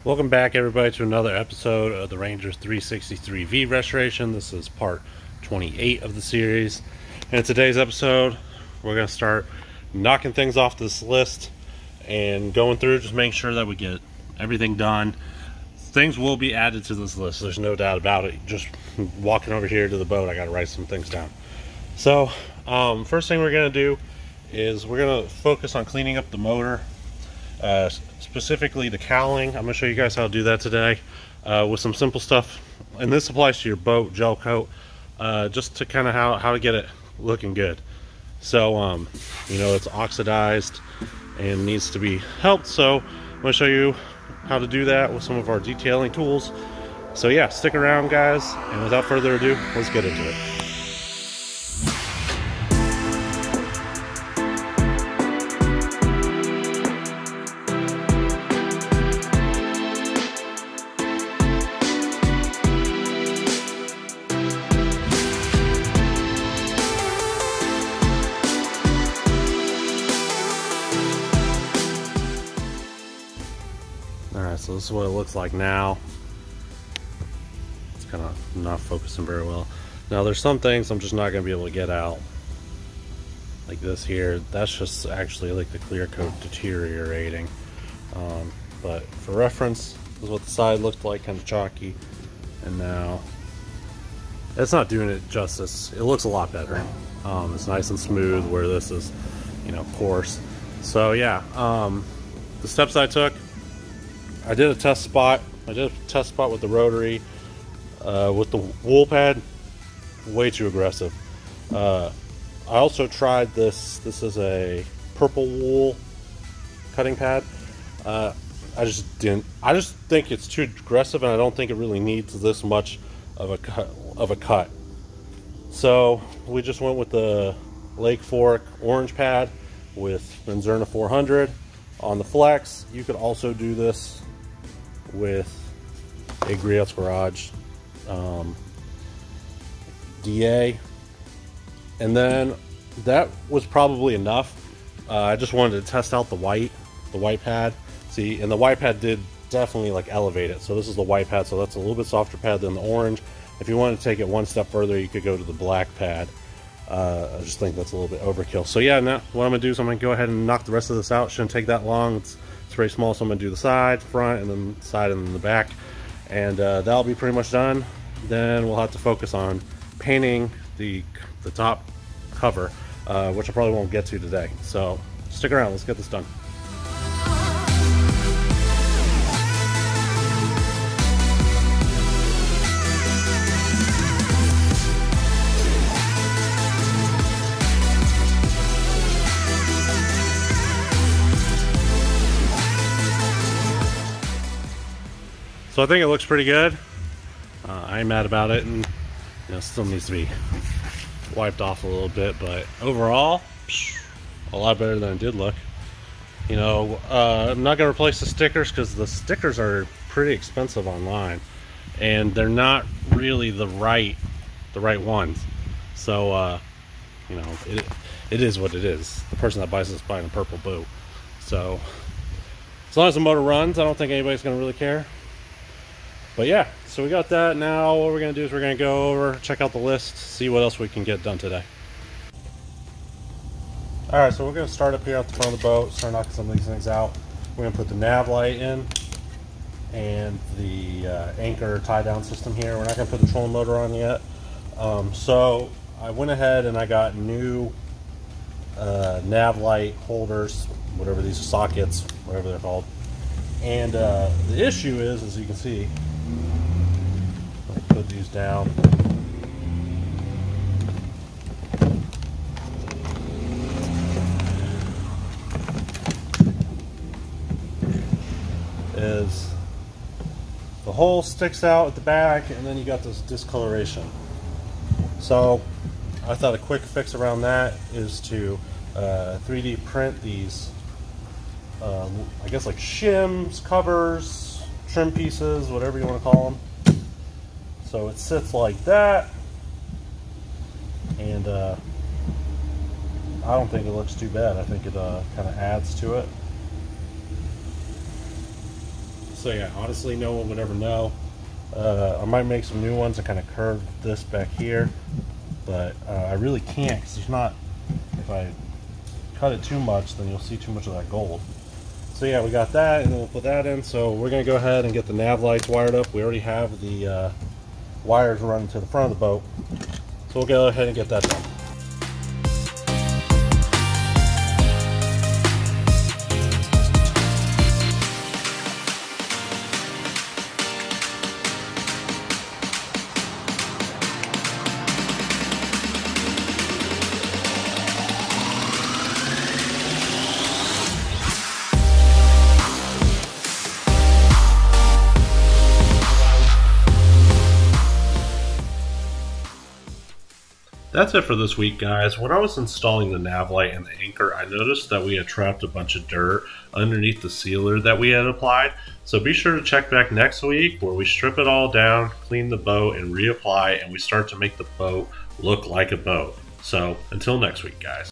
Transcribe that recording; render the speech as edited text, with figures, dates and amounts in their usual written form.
Welcome back, everybody, to another episode of the Ranger 363V restoration. This is part 28 of the series, and in today's episode we're going to start knocking things off this list and going through, just making sure that we get everything done. Things will be added to this list, there's no doubt about it. Just walking over here to the boat, I got to write some things down. So first thing we're going to do is we're going to focus on cleaning up the motor, specifically the cowling. I'm going to show you guys how to do that today with some simple stuff, and this applies to your boat gel coat, just to kind of how to get it looking good. So you know, it's oxidized and needs to be helped, so I'm going to show you how to do that with some of our detailing tools. So yeah, stick around, guys, and without further ado, let's get into it. Alright, so this is what it looks like now. It's kind of not focusing very well. Now there's some things I'm just not going to be able to get out. Like this here, that's just actually like the clear coat deteriorating. But for reference, this is what the side looked like, kind of chalky. And now, it's not doing it justice. It looks a lot better. It's nice and smooth, where this is, you know, coarse. So yeah, the steps I took, I did a test spot. I did a test spot with the rotary, with the wool pad. Way too aggressive. I also tried this. This is a purple wool cutting pad. I just think it's too aggressive, and I don't think it really needs this much of a cut. So we just went with the Lake Fork orange pad with Benzerna 400 on the flex. You could also do this with a Griot's Garage DA, and then that was probably enough. I just wanted to test out the white pad. See, and the white pad did definitely like elevate it. So this is the white pad, so that's a little bit softer pad than the orange. If you wanted to take it one step further, you could go to the black pad. I just think that's a little bit overkill. So yeah, now what I'm gonna do is I'm gonna go ahead and knock the rest of this out. Shouldn't take that long. It's very small, so I'm gonna do the side, front, and then the side, and then the back, and that'll be pretty much done. Then we'll have to focus on painting the top cover, which I probably won't get to today. So stick around, let's get this done. So I think it looks pretty good. I ain't mad about it, and you know, still needs to be wiped off a little bit, but overall, a lot better than it did look. You know, I'm not gonna replace the stickers because the stickers are pretty expensive online, and they're not really the right ones. So you know, it is what it is. The person that buys this buying a purple boat. So as long as the motor runs, I don't think anybody's gonna really care. But yeah, so we got that. Now what we're going to do is we're going to go over, check out the list, see what else we can get done today. Alright, so we're going to start up here at the front of the boat, start knocking some of these things out. We're going to put the nav light in and the anchor tie-down system here. We're not going to put the trolling motor on yet. So I went ahead and I got new Nav Light Holders, whatever these sockets, whatever they're called. And the issue is, as you can see, put these down. Is the hole sticks out at the back, and then you got this discoloration. So I thought a quick fix around that is to 3D print these I guess like shims, covers, trim pieces, whatever you want to call them. So it sits like that, and I don't think it looks too bad. I think it kind of adds to it. So yeah, honestly, no one would ever know. I might make some new ones and kind of curve this back here, but I really can't, because there's not, if I cut it too much, then you'll see too much of that gold. So yeah, we got that, and then we'll put that in. So we're going to go ahead and get the nav lights wired up. We already have the wires running to the front of the boat, so we'll go ahead and get that done. That's it for this week, guys. When I was installing the nav light and the anchor, I noticed that we had trapped a bunch of dirt underneath the sealer that we had applied. So be sure to check back next week where we strip it all down, clean the boat, and reapply, and we start to make the boat look like a boat. So until next week, guys.